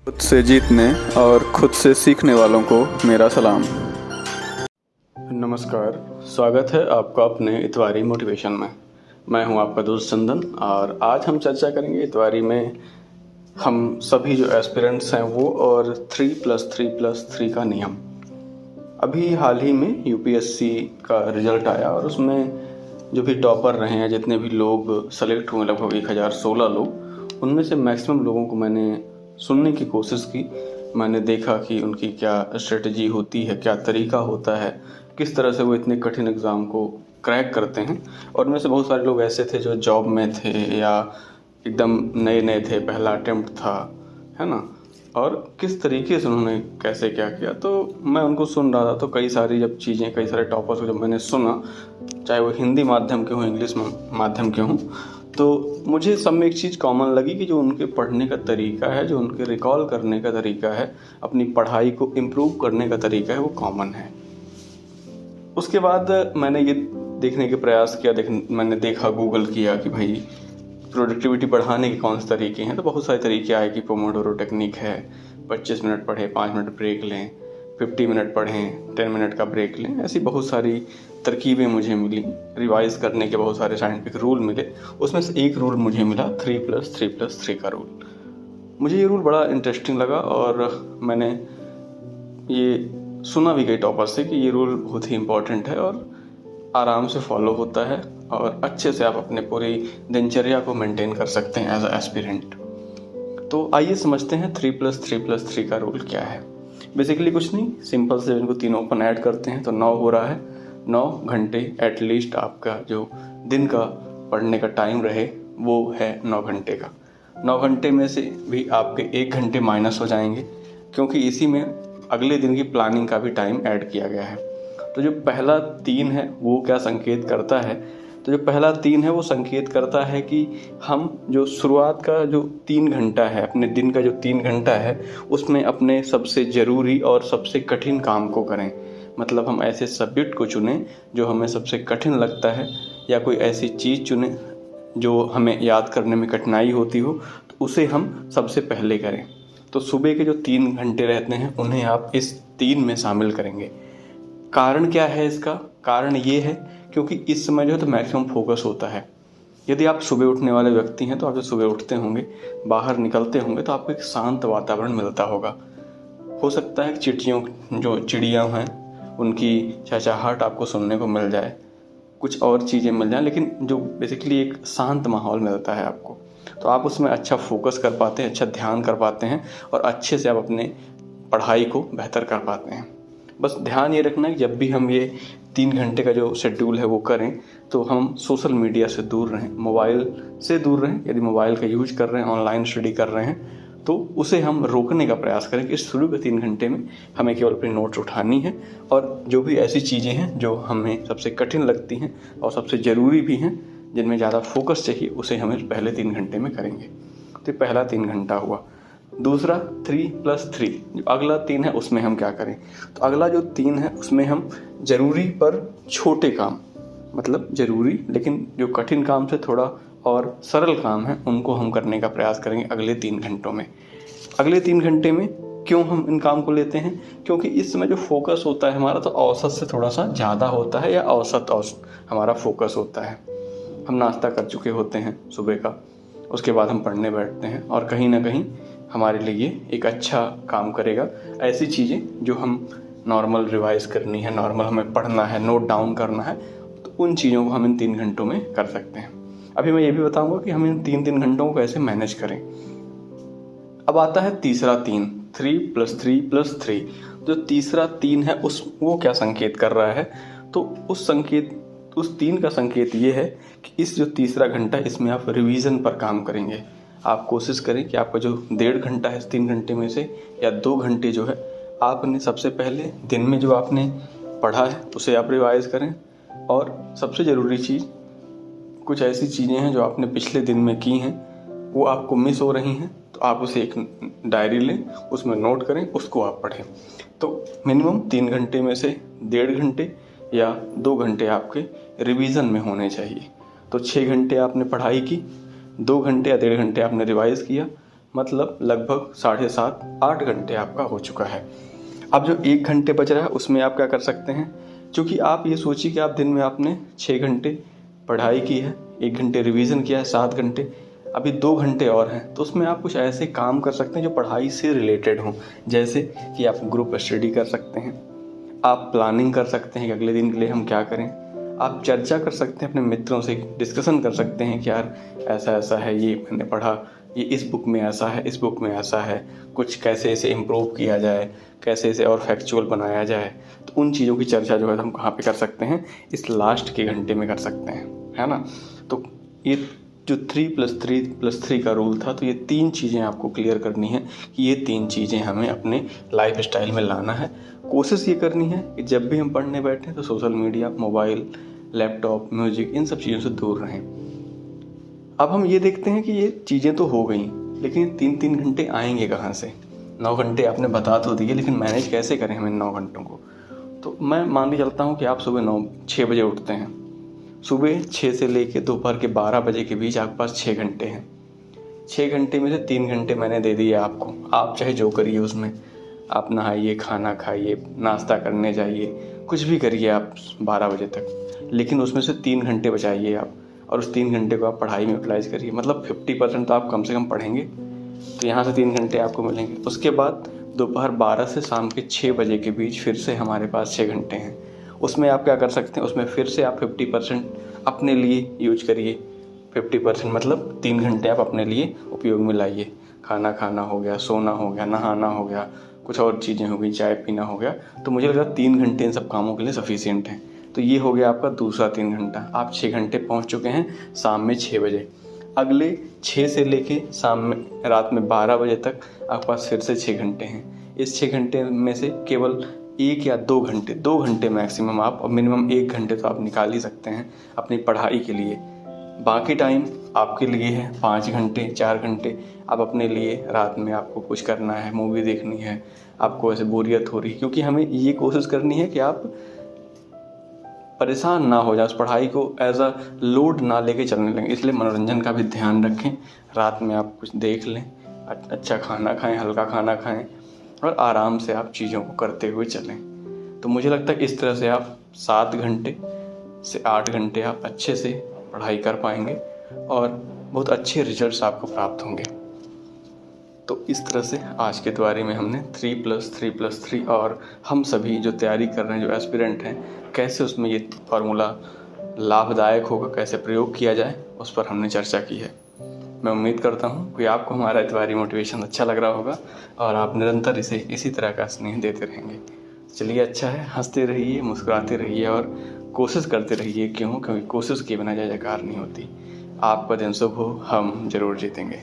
खुद से जीतने और खुद से सीखने वालों को मेरा सलाम। नमस्कार, स्वागत है आपका अपने इतवारी मोटिवेशन में। मैं हूं आपका दोस्त चंदन और आज हम चर्चा करेंगे इतवारी में हम सभी जो एस्पिरेंट्स हैं वो और 3+3+3 का नियम। अभी हाल ही में यूपीएससी का रिजल्ट आया और उसमें जो भी टॉपर रहे हैं, जितने भी लोग सेलेक्ट हुए, लगभग 1016 लोग, उनमें से मैक्सिमम लोगों को मैंने सुनने की कोशिश की। मैंने देखा कि उनकी क्या स्ट्रेटजी होती है, क्या तरीका होता है, किस तरह से वो इतने कठिन एग्ज़ाम को क्रैक करते हैं। और उनमें से बहुत सारे लोग ऐसे थे जो जॉब में थे या एकदम नए नए थे, पहला अटेम्प्ट था, है ना। और किस तरीके से उन्होंने कैसे क्या किया, तो मैं उनको सुन रहा था। तो कई सारी जब चीज़ें, कई सारे टॉपर्स को जब मैंने सुना, चाहे वो हिंदी माध्यम के हों, इंग्लिश माध्यम के हों, तो मुझे सब में एक चीज़ कॉमन लगी कि जो उनके पढ़ने का तरीका है, जो उनके रिकॉल करने का तरीका है, अपनी पढ़ाई को इम्प्रूव करने का तरीका है, वो कॉमन है। उसके बाद मैंने ये देखने के प्रयास किया, मैंने देखा, गूगल किया कि भाई प्रोडक्टिविटी बढ़ाने के कौन से तरीके हैं। तो बहुत सारे तरीके आए कि पोमोडोरो टेक्निक है, 25 मिनट पढ़ें, 5 मिनट ब्रेक लें, 50 मिनट पढ़ें, 10 मिनट का ब्रेक लें। ऐसी बहुत सारी तरकीबें मुझे मिली। रिवाइज करने के बहुत सारे साइंटिफिक रूल मिले। उसमें से एक रूल मुझे मिला 3+3+3 का रूल। मुझे ये रूल बड़ा इंटरेस्टिंग लगा और मैंने ये सुना भी कई टॉपर से कि ये रूल बहुत ही इम्पोर्टेंट है और आराम से फॉलो होता है और अच्छे से आप अपने पूरी दिनचर्या को मेंटेन कर सकते हैं एज अ एस्पिरेंट। तो आइए समझते हैं 3+3+3 का रूल क्या है। बेसिकली कुछ नहीं, सिंपल से इनको तीनों अपन ऐड करते हैं तो 9 हो रहा है। 9 घंटे एटलीस्ट आपका जो दिन का पढ़ने का टाइम रहे वो है 9 घंटे का। 9 घंटे में से भी आपके 1 घंटे माइनस हो जाएंगे, क्योंकि इसी में अगले दिन की प्लानिंग का भी टाइम ऐड किया गया है। तो जो पहला 3 है वो क्या संकेत करता है, तो जो पहला 3 है वो संकेत करता है कि हम जो शुरुआत का जो 3 घंटा है, अपने दिन का जो 3 घंटा है, उसमें अपने सबसे ज़रूरी और सबसे कठिन काम को करें। मतलब हम ऐसे सब्जेक्ट को चुनें जो हमें सबसे कठिन लगता है, या कोई ऐसी चीज़ चुनें जो हमें याद करने में कठिनाई होती हो, तो उसे हम सबसे पहले करें। तो सुबह के जो 3 घंटे रहते हैं उन्हें आप इस 3 में शामिल करेंगे। कारण क्या है इसका? कारण ये है क्योंकि इस समय जो है तो मैक्सिमम फोकस होता है। यदि आप सुबह उठने वाले व्यक्ति हैं तो आप जब सुबह उठते होंगे, बाहर निकलते होंगे, तो आपको एक शांत वातावरण मिलता होगा। हो सकता है जो चिड़िया हैं उनकी चहचहाहट आपको सुनने को मिल जाए, कुछ और चीज़ें मिल जाएं, लेकिन जो बेसिकली एक शांत माहौल मिलता है आपको, तो आप उसमें अच्छा फोकस कर पाते हैं, अच्छा ध्यान कर पाते हैं और अच्छे से आप अपने पढ़ाई को बेहतर कर पाते हैं। बस ध्यान ये रखना है कि जब भी हम ये 3 घंटे का जो शेड्यूल है वो करें, तो हम सोशल मीडिया से दूर रहें, मोबाइल से दूर रहें। यदि मोबाइल का यूज कर रहे हैं, ऑनलाइन स्टडी कर रहे हैं, तो उसे हम रोकने का प्रयास करें कि शुरू के 3 घंटे में हमें केवल अपनी नोट्स उठानी है और जो भी ऐसी चीज़ें हैं जो हमें सबसे कठिन लगती हैं और सबसे ज़रूरी भी हैं, जिनमें ज़्यादा फोकस चाहिए, उसे हमें पहले 3 घंटे में करेंगे। तो पहला 3 घंटा हुआ। दूसरा 3+3, जो अगला 3 है उसमें हम क्या करें? तो अगला जो 3 है उसमें हम ज़रूरी पर छोटे काम, मतलब ज़रूरी लेकिन जो कठिन काम से थोड़ा और सरल काम है, उनको हम करने का प्रयास करेंगे अगले 3 घंटों में। अगले 3 घंटे में क्यों हम इन काम को लेते हैं? क्योंकि इस समय जो फोकस होता है हमारा, तो औसत से थोड़ा सा ज़्यादा होता है, या औसत हमारा फोकस होता है। हम नाश्ता कर चुके होते हैं सुबह का, उसके बाद हम पढ़ने बैठते हैं और कहीं ना कहीं हमारे लिए एक अच्छा काम करेगा ऐसी चीज़ें जो हम नॉर्मल रिवाइज करनी है, नॉर्मल हमें पढ़ना है, नोट डाउन करना है, तो उन चीज़ों को हम इन 3 घंटों में कर सकते हैं। अभी मैं ये भी बताऊंगा कि हम इन 3 घंटों को कैसे मैनेज करें। अब आता है तीसरा 3+3+3। जो तीसरा 3 है वो क्या संकेत कर रहा है? तो उस 3 का संकेत ये है कि इस जो तीसरा घंटा, इसमें आप रिवीजन पर काम करेंगे। आप कोशिश करें कि आपका जो 1.5 घंटा है इस 3 घंटे में से, या 2 घंटे जो है, आपने सबसे पहले दिन में जो आपने पढ़ा है उसे आप रिवाइज करें। और सबसे ज़रूरी चीज़, कुछ ऐसी चीज़ें हैं जो आपने पिछले दिन में की हैं, वो आपको मिस हो रही हैं, तो आप उसे एक डायरी लें, उसमें नोट करें, उसको आप पढ़ें। तो मिनिमम 3 घंटे में से 1.5 घंटे या 2 घंटे आपके रिवीजन में होने चाहिए। तो 6 घंटे आपने पढ़ाई की, 2 घंटे या 1.5 घंटे आपने रिवाइज किया, मतलब लगभग 7.5-8 घंटे आपका हो चुका है। अब जो 1 घंटे बच रहा है उसमें आप क्या कर सकते हैं, क्योंकि आप ये सोचिए कि आप दिन में आपने 6 घंटे पढ़ाई की है, 1 घंटे रिवीजन किया है, 7 घंटे, अभी 2 घंटे और हैं, तो उसमें आप कुछ ऐसे काम कर सकते हैं जो पढ़ाई से रिलेटेड हों। जैसे कि आप ग्रुप स्टडी कर सकते हैं, आप प्लानिंग कर सकते हैं कि अगले दिन के लिए हम क्या करें, आप चर्चा कर सकते हैं, अपने मित्रों से डिस्कशन कर सकते हैं कि यार ऐसा ऐसा है, ये मैंने पढ़ा, ये इस बुक में ऐसा है, इस बुक में ऐसा है, कुछ कैसे इसे इम्प्रूव किया जाए, कैसे इसे और फैक्चुअल बनाया जाए। तो उन चीज़ों की चर्चा जो है हम कहाँ पे कर सकते हैं, इस लास्ट के घंटे में कर सकते हैं, है ना। तो ये जो 3+3+3 का रूल था, तो ये 3 चीज़ें आपको क्लियर करनी है कि ये 3 चीज़ें हमें अपने लाइफ स्टाइल में लाना है। कोशिश ये करनी है कि जब भी हम पढ़ने बैठें तो social media, mobile, laptop, music, इन सब चीज़ों से दूर रहें। अब हम ये देखते हैं कि ये चीज़ें तो हो गई, लेकिन 3-3 घंटे आएंगे कहाँ से। 9 घंटे आपने बता तो दिए, लेकिन मैनेज कैसे करें हम इन 9 घंटों को। तो मैं मान के चलता हूँ कि आप सुबह 6 बजे उठते हैं, सुबह 6 से लेके दोपहर के 12 बजे के बीच आपके पास 6 घंटे हैं। 6 घंटे में से 3 घंटे मैंने दे दिए आपको, आप चाहे जो करिए उसमें, आप नहाइए, खाना खाइए, नाश्ता करने जाइए, कुछ भी करिए आप 12 बजे तक, लेकिन उसमें से 3 घंटे बचाइए आप, और उस 3 घंटे को आप पढ़ाई में यूटिलाइज करिए। मतलब 50% तो आप कम से कम पढ़ेंगे, तो यहाँ से 3 घंटे आपको मिलेंगे। उसके बाद दोपहर 12 से शाम के 6 बजे के बीच फिर से हमारे पास 6 घंटे हैं। उसमें आप क्या कर सकते हैं, उसमें फिर से आप 50% अपने लिए यूज करिए। 50% मतलब 3 घंटे आप अपने लिए उपयोग में लाइए। खाना खाना हो गया, सोना हो गया, नहाना हो गया, कुछ और चीज़ें हो गई, चाय पीना हो गया। तो मुझे लगता है 3 घंटे इन सब कामों के लिए सफिशिएंट है। तो ये हो गया आपका दूसरा 3 घंटा। आप 6 घंटे पहुँच चुके हैं शाम में 6 बजे। अगले 6 से लेके शाम में रात में 12 बजे तक आपके पास फिर से 6 घंटे हैं। इस 6 घंटे में से केवल 1 या 2 घंटे मैक्सिमम आप, और मिनिमम 1 घंटे तो आप निकाल ही सकते हैं अपनी पढ़ाई के लिए। बाकी टाइम आपके लिए है 5 घंटे, 4 घंटे आप अपने लिए, रात में आपको कुछ करना है, मूवी देखनी है, आपको ऐसे बोरियत हो रही है, क्योंकि हमें ये कोशिश करनी है कि आप परेशान ना हो जाए, उस पढ़ाई को एज अ लोड ना लेके चलने लगें। इसलिए मनोरंजन का भी ध्यान रखें, रात में आप कुछ देख लें, अच्छा खाना खाएं, हल्का खाना खाएं, और आराम से आप चीज़ों को करते हुए चलें। तो मुझे लगता है इस तरह से आप 7 घंटे से 8 घंटे आप अच्छे से पढ़ाई कर पाएंगे और बहुत अच्छे रिजल्ट्स आपको प्राप्त होंगे। तो इस तरह से आज के द्वारे में हमने 3+3+3 और हम सभी जो तैयारी कर रहे हैं, जो एस्पिरेंट हैं, कैसे उसमें ये फार्मूला लाभदायक होगा, कैसे प्रयोग किया जाए, उस पर हमने चर्चा की है। मैं उम्मीद करता हूँ कि आपको हमारा इतवारी मोटिवेशन अच्छा लग रहा होगा और आप निरंतर इसे इसी तरह का स्नेह देते रहेंगे। चलिए, अच्छा है, हंसते रहिए, मुस्कुराते रहिए और कोशिश करते रहिए। क्योंकि कोशिश के बिना जय जयकार नहीं होती। आपका दिन शुभ हो, हम जरूर जीतेंगे।